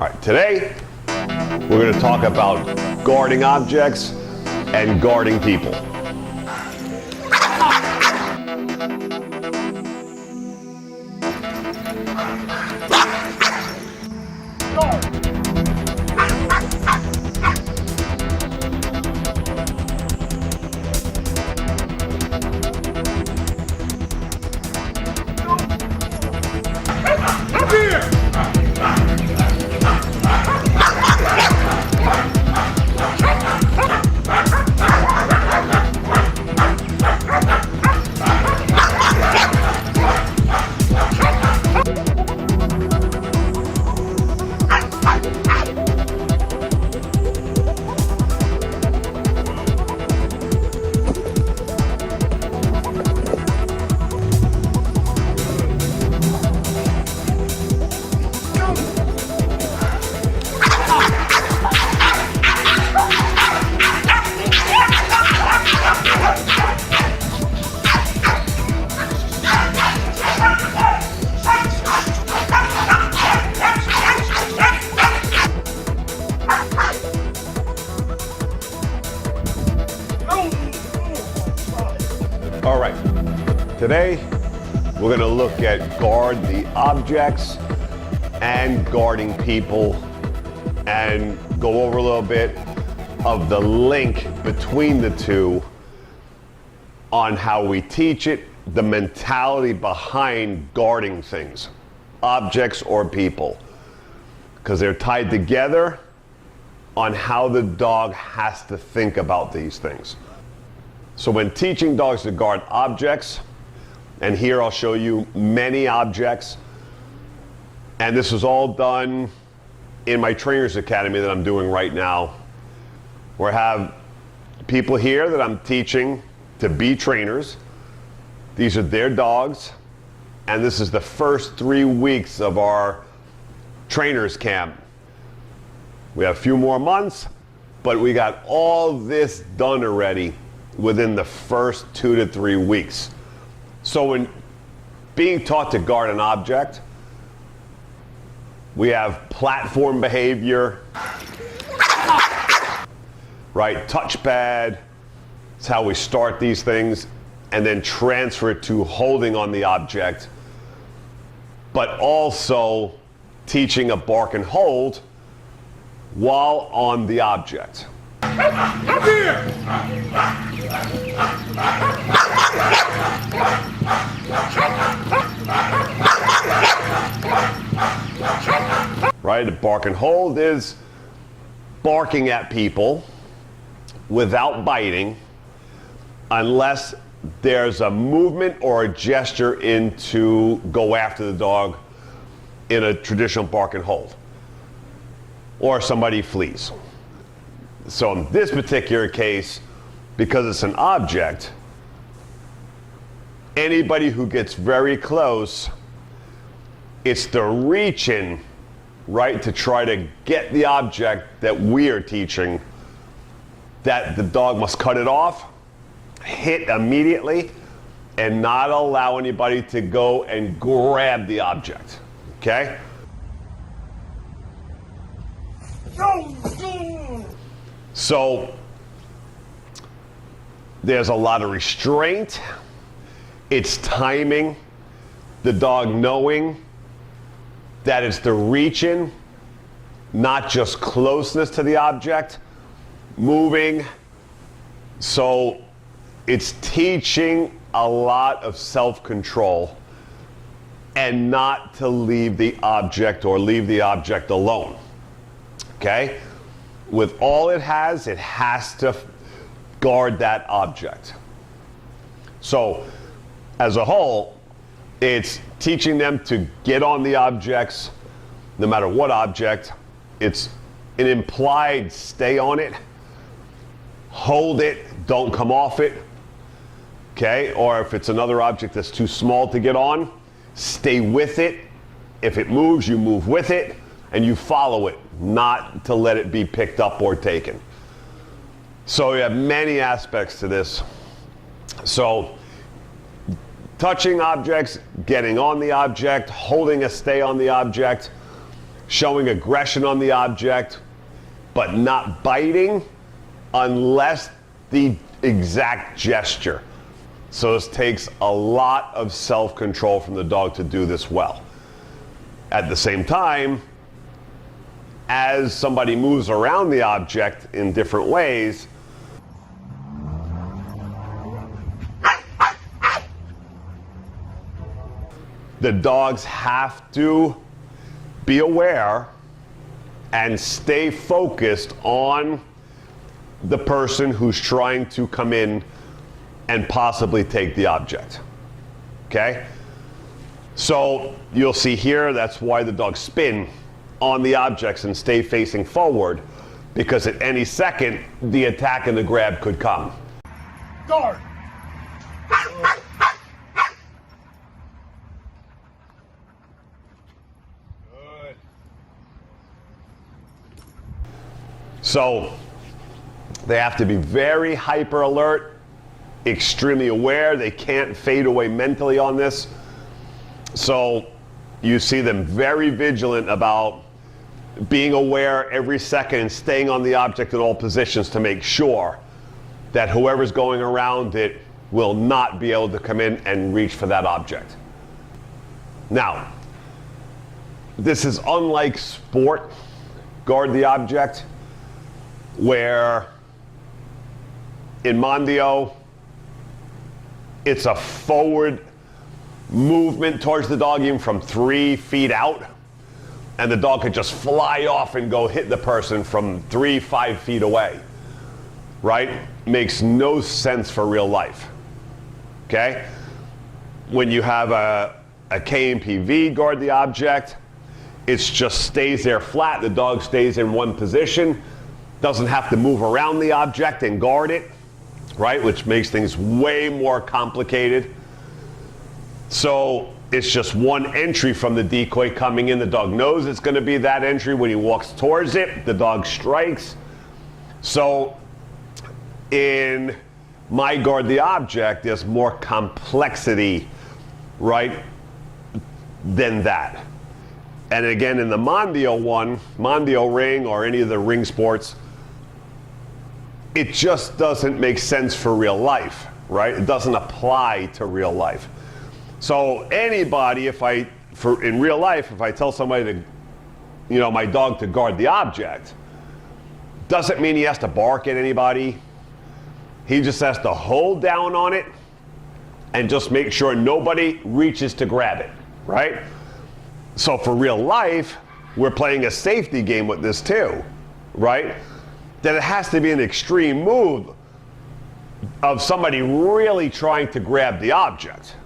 All right, today we're going to talk about guarding objects and guarding people. All right, today we're going to look at guard the objects and guarding people and go over a little bit of the link between the two on how we teach it, the mentality behind guarding things, objects or people, because they're tied together on how the dog has to think about these things. So when teaching dogs to guard objects, and here I'll show you many objects, and this is all done in my Trainers Academy that I'm doing right now, where I have people here that I'm teaching to be trainers. These are their dogs, and this is the first 3 weeks of our trainers camp. We have a few more months, but we got all this done already within the first 2 to 3 weeks. So when being taught to guard an object, we have platform behavior, right? Touchpad, it's how we start these things, and then transfer it to holding on the object, but also teaching a bark and hold while on the object. Come here! Right, the bark and hold is barking at people without biting unless there's a movement or a gesture in to go after the dog in a traditional bark and hold, or somebody flees. So in this particular case, because it's an object, anybody who gets very close, it's the reach-in, right, to try to get the object that we are teaching, that the dog must cut it off, hit immediately, and not allow anybody to go and grab the object, okay? So there's a lot of restraint. It's timing, the dog knowing that it's the reach-in, not just closeness to the object, moving. So it's teaching a lot of self-control and not to leave the object or leave the object alone, okay? With all it has to guard that object. So as a whole, it's teaching them to get on the objects, no matter what object. It's an implied stay on it, hold it, don't come off it, okay? Or if it's another object that's too small to get on, stay with it. If it moves, you move with it, and you follow it, not to let it be picked up or taken. So you have many aspects to this. So touching objects, getting on the object, holding a stay on the object, showing aggression on the object, but not biting unless the exact gesture. So this takes a lot of self-control from the dog to do this well. At the same time, as somebody moves around the object in different ways, the dogs have to be aware and stay focused on the person who's trying to come in and possibly take the object. Okay? So you'll see here, that's why the dogs spin on the objects and stay facing forward, because at any second, the attack and the grab could come. Guard! Good. So they have to be very hyper alert, extremely aware. They can't fade away mentally on this. So you see them very vigilant about being aware every second and staying on the object in all positions to make sure that whoever's going around it will not be able to come in and reach for that object. Now, this is unlike sport, guard the object, where in Mondio, it's a forward movement towards the dog, even from 3 feet out, and the dog could just fly off and go hit the person from 3-5 feet away, right? Makes no sense for real life, okay? When you have a KMPV guard the object, it just stays there flat. The dog stays in one position, doesn't have to move around the object and guard it, right? Which makes things way more complicated. So it's just one entry from the decoy coming in. The dog knows it's going to be that entry. When he walks towards it, the dog strikes. So in my guard the object, there's more complexity, right, than that. And again, in the Mondio one, Mondio ring or any of the ring sports, it just doesn't make sense for real life, right? It doesn't apply to real life. So anybody, in real life, if I tell somebody to, my dog to guard the object, doesn't mean he has to bark at anybody. He just has to hold down on it and just make sure nobody reaches to grab it, right? So for real life, we're playing a safety game with this too, right? That it has to be an extreme move of somebody really trying to grab the object,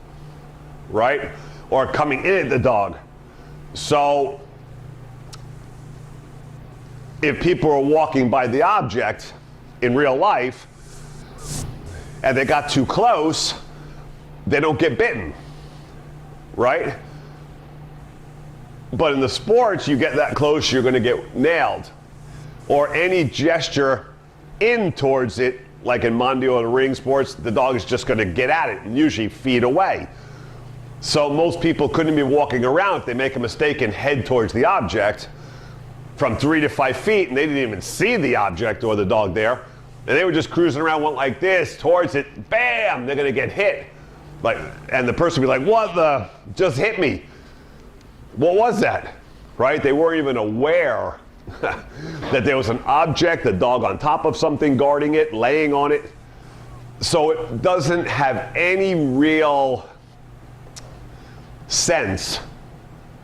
right? Or coming in at the dog. So if people are walking by the object in real life and they got too close, they don't get bitten, right? But in the sports, you get that close, you're going to get nailed. Or any gesture in towards it, like in Mondio or the ring sports, the dog is just going to get at it, and usually feet away. So most people couldn't be walking around if they make a mistake and head towards the object from 3 to 5 feet, and they didn't even see the object or the dog there, and they were just cruising around, went like this towards it, bam, they're going to get hit. And the person would be like, what the, just hit me. What was that, right? They weren't even aware that there was an object, a dog on top of something, guarding it, laying on it. So it doesn't have any real sense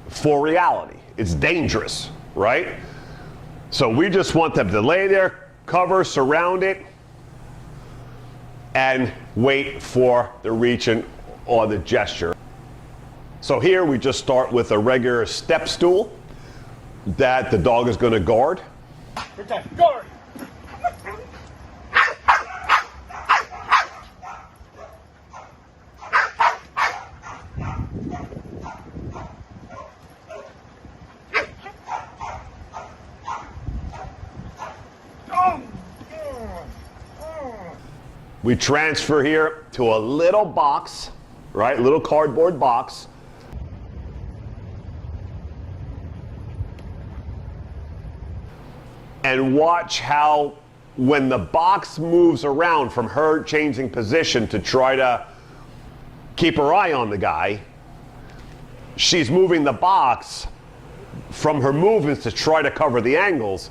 for reality. It's dangerous, right? So we just want them to lay there, cover, surround it, and wait for the reach or the gesture. So here we just start with a regular step stool that the dog is going to guard. Protect. Guard! We transfer here to a little box, right? Little cardboard box. and watch how when the box moves around from her changing position to try to keep her eye on the guy, she's moving the box from her movements to try to cover the angles.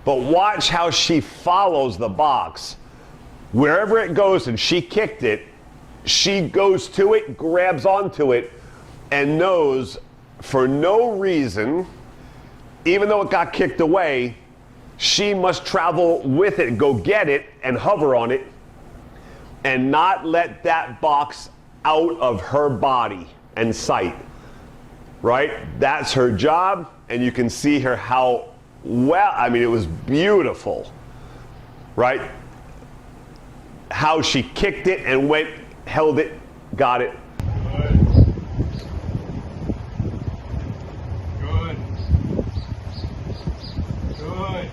But watch how she follows the box. Wherever it goes, and she kicked it, she goes to it, grabs onto it, and knows for no reason, even though it got kicked away, she must travel with it, go get it, and hover on it, and not let that box out of her body and sight. Right? That's her job, and you can see her how well, I mean, it was beautiful. Right? How she kicked it and went, held it, got it. Good. Good. Good.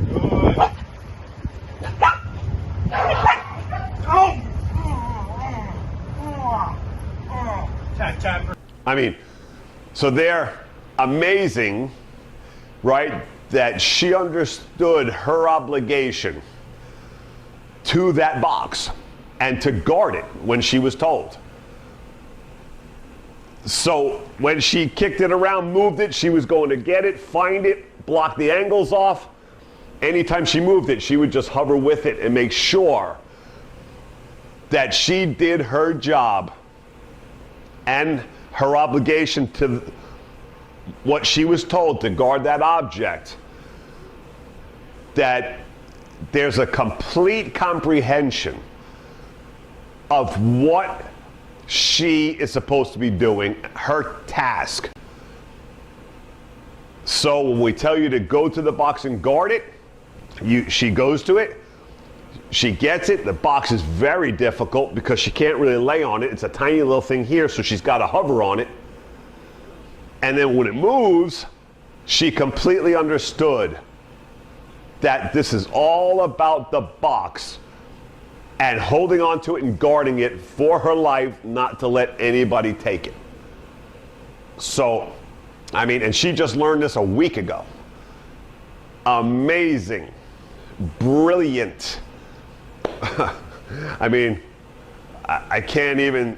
Good. Oh! Tap, tap. I mean, so they're amazing, right? That she understood her obligation to that box and to guard it when she was told. So when she kicked it around, moved it, she was going to get it, find it, block the angles off. Anytime she moved it, she would just hover with it and make sure that she did her job and her obligation to what she was told to guard that object, that there's a complete comprehension of what she is supposed to be doing, her task. So when we tell you to go to the box and guard it, she goes to it, she gets it. The box is very difficult because she can't really lay on it. It's a tiny little thing here, so she's got to hover on it. And then when it moves, she completely understood that this is all about the box and holding on to it and guarding it for her life, not to let anybody take it. So, I mean, and she just learned this a week ago. Amazing, brilliant. I mean, I can't even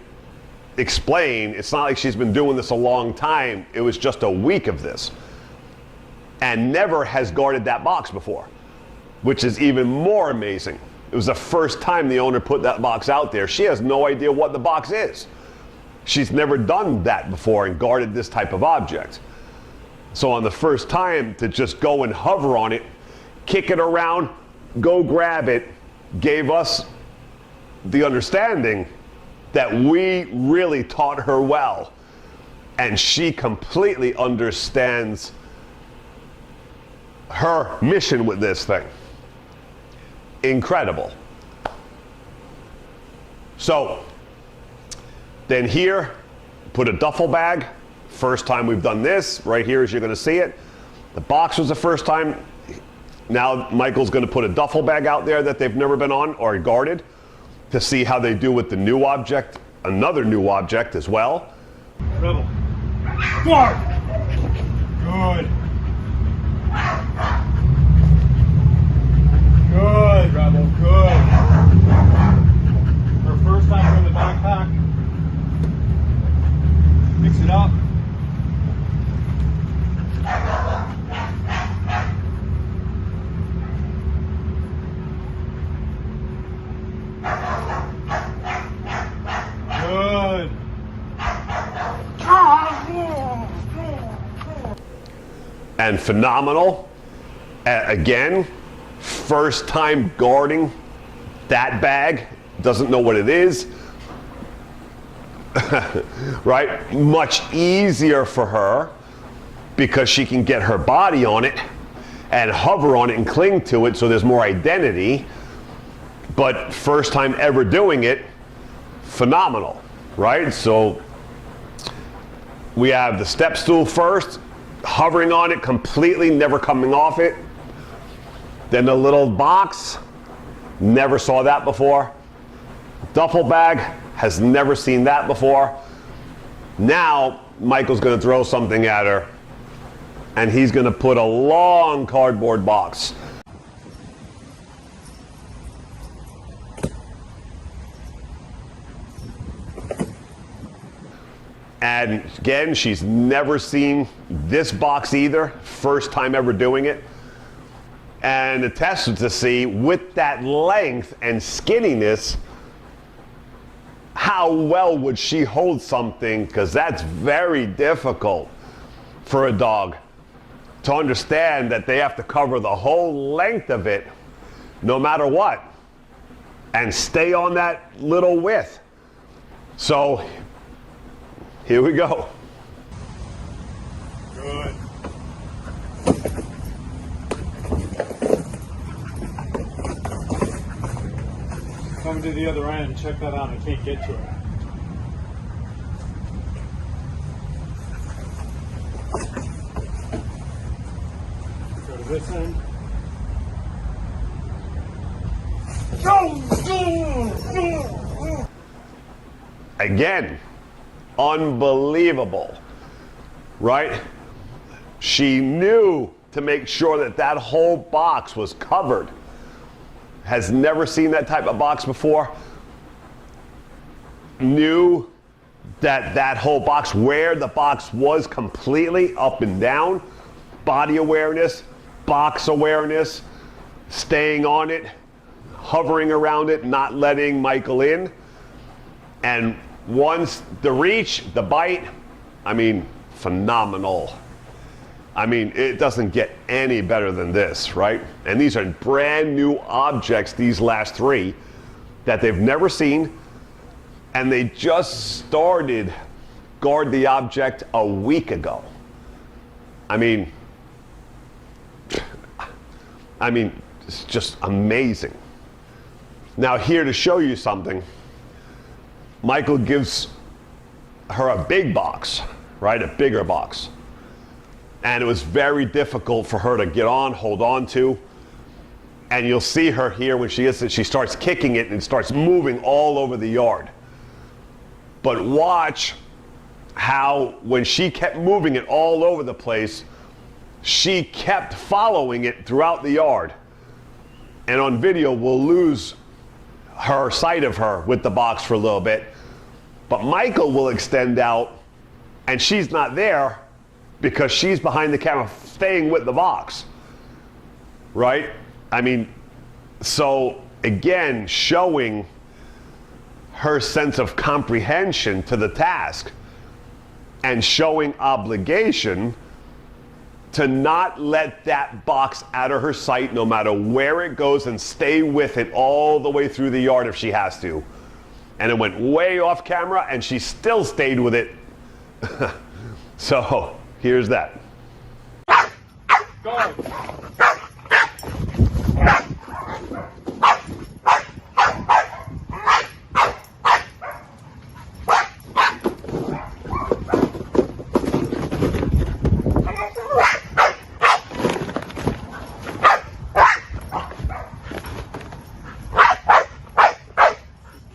explain. It's not like she's been doing this a long time. It was just a week of this. And never has guarded that box before, which is even more amazing. It was the first time the owner put that box out there. She has no idea what the box is. She's never done that before and guarded this type of object. So on the first time, to just go and hover on it, kick it around, go grab it, gave us the understanding that we really taught her well. And she completely understands her mission with this thing. Incredible. So, then here, put a duffel bag. First time we've done this, right here as you're gonna see it. The box was the first time. Now Michael's gonna put a duffel bag out there that they've never been on or guarded to see how they do with the new object, another new object as well. Rebel. Guard. Good. Good, Rebel. Good. Her first time in the backpack. Mix it up. Good. And phenomenal. Again, first time guarding that bag, doesn't know what it is. Right? Much easier for her because she can get her body on it and hover on it and cling to it, so there's more identity. But first time ever doing it, phenomenal, right? So we have the step stool first, hovering on it completely, never coming off it. Then the little box, never saw that before. Duffel bag, has never seen that before. Now, Michael's gonna throw something at her and he's going to put a long cardboard box. And again, she's never seen this box either. First time ever doing it. And the test was to see, with that length and skinniness, how well would she hold something, because that's very difficult for a dog to understand that they have to cover the whole length of it no matter what and stay on that little width. So here we go. Good. Coming to the other end, check that out. I can't get to it. Go to this end. Again, unbelievable, right? She knew to make sure that that whole box was covered. Has never seen that type of box before. Knew that that whole box, where the box was completely up and down, body awareness, box awareness, staying on it, hovering around it, not letting Michael in. And once the reach, the bite, I mean, phenomenal. I mean, it doesn't get any better than this, right? And these are brand new objects, these last three, that they've never seen. And they just started Guard the Object a week ago. I mean, it's just amazing. Now, here to show you something, Michael gives her a big box, right? A bigger box. And it was very difficult for her to get on, hold on to. And you'll see her here when she gets it, she starts kicking it and it starts moving all over the yard. But watch how when she kept moving it all over the place, she kept following it throughout the yard. And on video, we'll lose her sight of her with the box for a little bit. But Michael will extend out and she's not there because she's behind the camera staying with the box, right? I mean, so again, showing her sense of comprehension to the task and showing obligation to not let that box out of her sight no matter where it goes and stay with it all the way through the yard if she has to. And it went way off camera and she still stayed with it. So here's that. Go.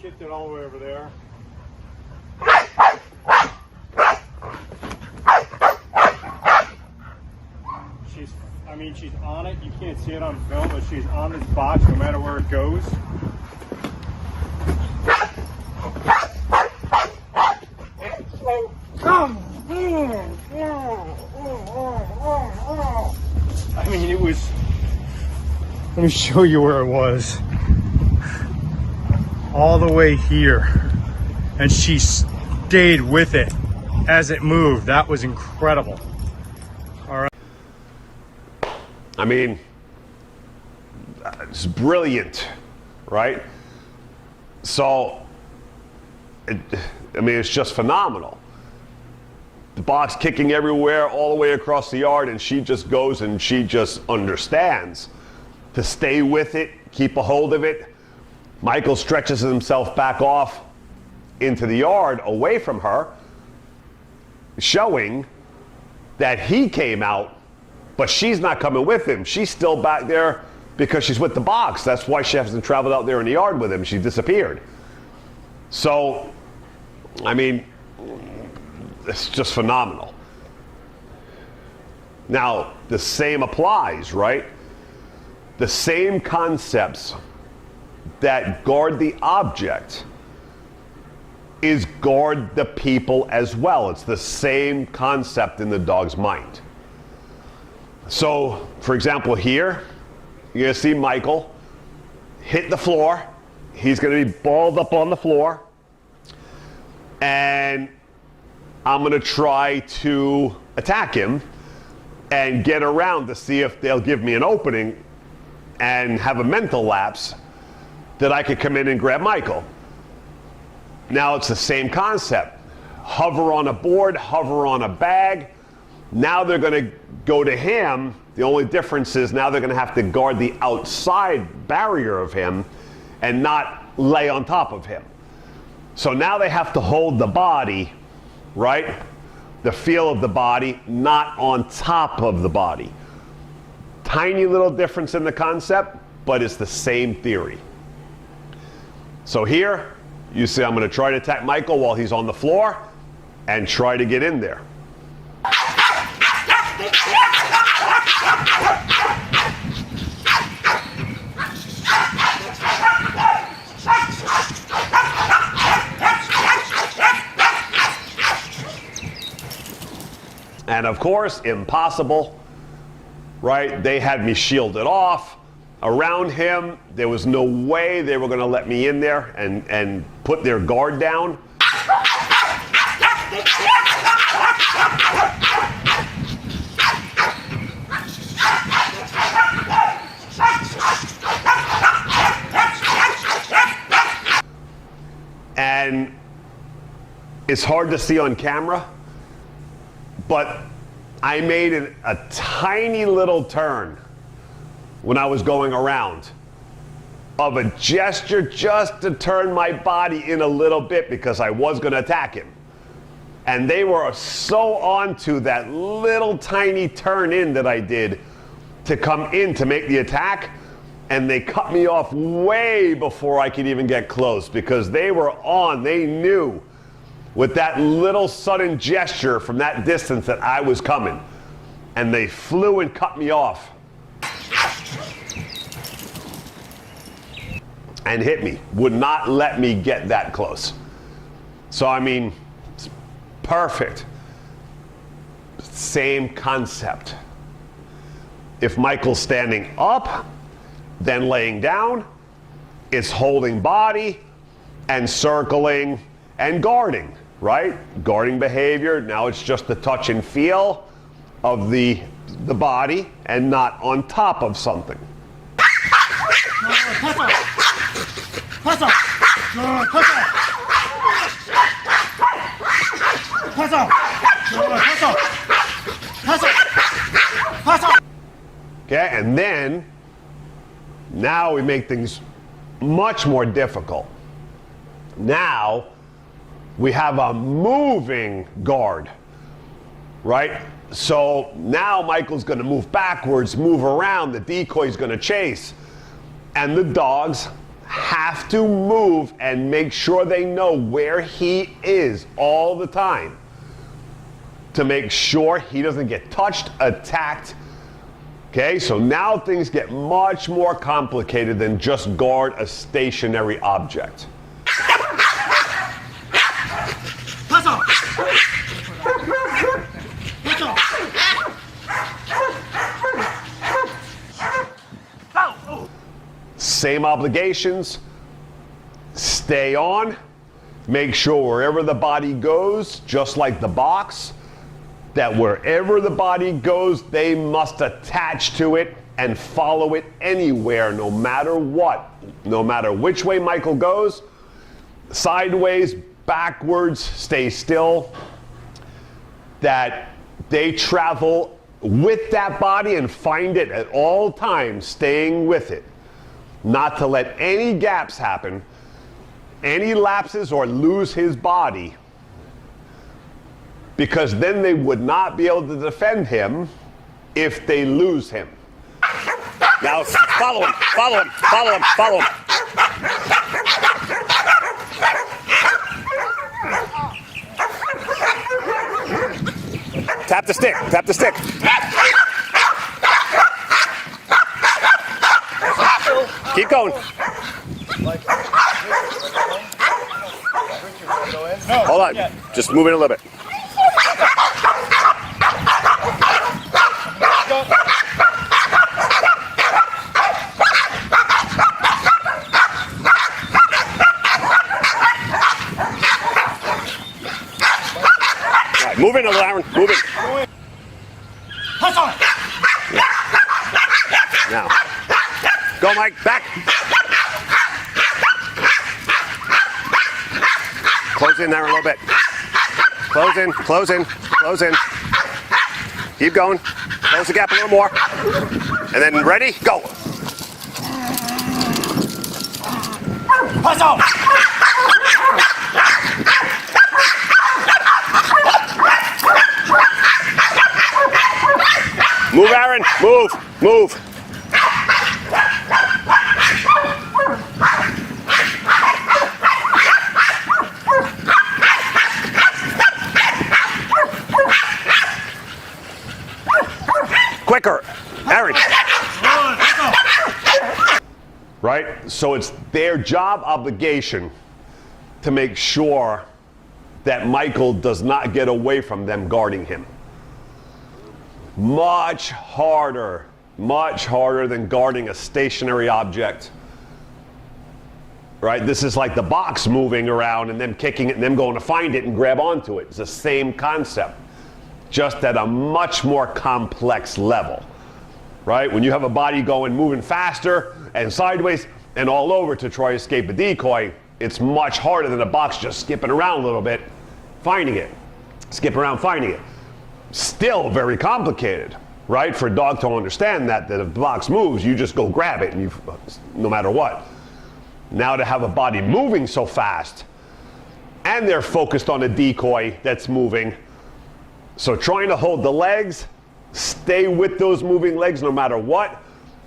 Kicked it all the way over there. She's on it. You can't see it on film, but she's on this box no matter where it goes. I mean, it was, let me show you where it was. All the way here. And she stayed with it as it moved. That was incredible. All right. I mean, it's brilliant, right? So, it's just phenomenal. The box kicking everywhere, all the way across the yard, and she just goes and she just understands to stay with it, keep a hold of it. Michael stretches himself back off into the yard away from her, showing that he came out, but she's not coming with him. She's still back there because she's with the box. That's why she hasn't traveled out there in the yard with him. She disappeared. So, I mean, it's just phenomenal. Now, the same applies, right? The same concepts that guard the object is guard the people as well. It's the same concept in the dog's mind. So, for example, here, you're going to see Michael hit the floor. He's going to be balled up on the floor. And I'm going to try to attack him and get around to see if they'll give me an opening and have a mental lapse that I could come in and grab Michael. Now it's the same concept. Hover on a board, hover on a bag. Now they're going to go to him. The only difference is now they're going to have to guard the outside barrier of him and not lay on top of him. So now they have to hold the body, right? The feel of the body, not on top of the body. Tiny little difference in the concept, but it's the same theory. So here, you see I'm going to try to attack Michael while he's on the floor and try to get in there. And of course, impossible, right? They had me shielded off around him. There was no way they were going to let me in there and put their guard down. And it's hard to see on camera, but I made a tiny little turn when I was going around of a gesture just to turn my body in a little bit because I was going to attack him. And they were so onto that little tiny turn in that I did to come in to make the attack, and they cut me off way before I could even get close because they were on. They knew with that little sudden gesture from that distance that I was coming. And they flew and cut me off. And hit me. Would not let me get that close. So, I mean, it's perfect. Same concept. If Michael's standing up, then laying down, it's holding body and circling and guarding, right? Guarding behavior. Now it's just the touch and feel of the body and not on top of something. Okay, and then now we make things much more difficult. Now we have a moving guard, right? So now Michael's going to move backwards, move around, the decoy's going to chase, and the dogs have to move and make sure they know where he is all the time to make sure he doesn't get touched, attacked. Okay, so now things get much more complicated than just guard a stationary object. Same obligations. Stay on. Make sure wherever the body goes, just like the box, that wherever the body goes, they must attach to it and follow it anywhere, no matter what. No matter which way Michael goes, sideways, backwards, stay still. That they travel with that body and find it at all times, staying with it. Not to let any gaps happen, any lapses, or lose his body, because then they would not be able to defend him if they lose him. Now follow him, follow him, follow him, follow him. Tap the stick. Tap the stick. Keep going. Hold on. Just move it a little bit. Right, move in a little, Aaron. Move in. Yeah. Now. Go, Mike. Back. Close in there a little bit. Close in, close in, close in. Keep going. Close the gap a little more. And then ready? Go. Pass out. Move, Aaron. Move. Move. Quicker. Aaron. Right? So it's their job obligation to make sure that Michael does not get away from them guarding him. Much harder than guarding a stationary object. Right? This is like the box moving around and them kicking it and them going to find it and grab onto it. It's the same concept, just at a much more complex level. Right? When you have a body moving faster and sideways and all over to try to escape a decoy, it's much harder than a box just skipping around a little bit, finding it. Skip around, finding it. Still very complicated, right? For a dog to understand that if the box moves, you just go grab it, and no matter what. Now to have a body moving so fast, and they're focused on a decoy that's moving, so trying to hold the legs, stay with those moving legs no matter what,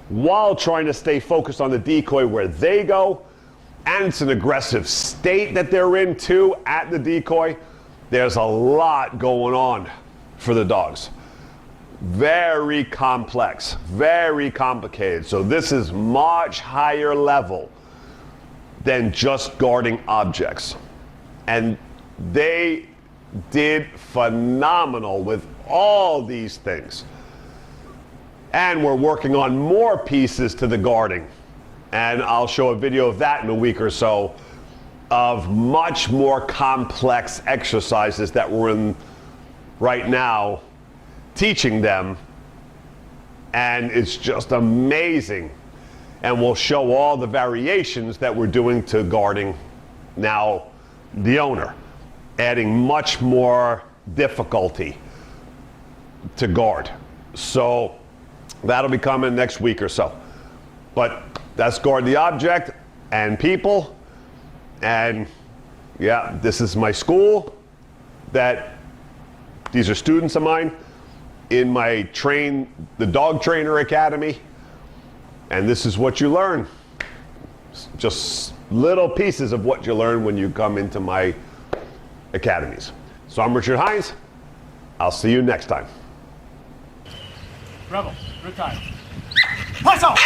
while trying to stay focused on the decoy where they go, and it's an aggressive state that they're in too at the decoy. There's a lot going on for the dogs. Very complex, very complicated. So this is much higher level than just guarding objects. And they did phenomenal with all these things. And we're working on more pieces to the guarding. And I'll show a video of that in a week or so, of much more complex exercises that we're in right now teaching them, and it's just amazing. And we'll show all the variations that we're doing to guarding now the owner, adding much more difficulty to guard. So that'll be coming next week or so. But that's guard the object and people. And yeah, this is my school. These are students of mine in my the Dog Trainer Academy. And this is what you learn. Just little pieces of what you learn when you come into my academies. So I'm Richard Hines. I'll see you next time. Rebel, good time. Pass out!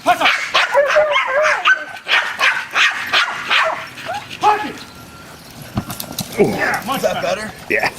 Pass out! Yeah, much better. Yeah.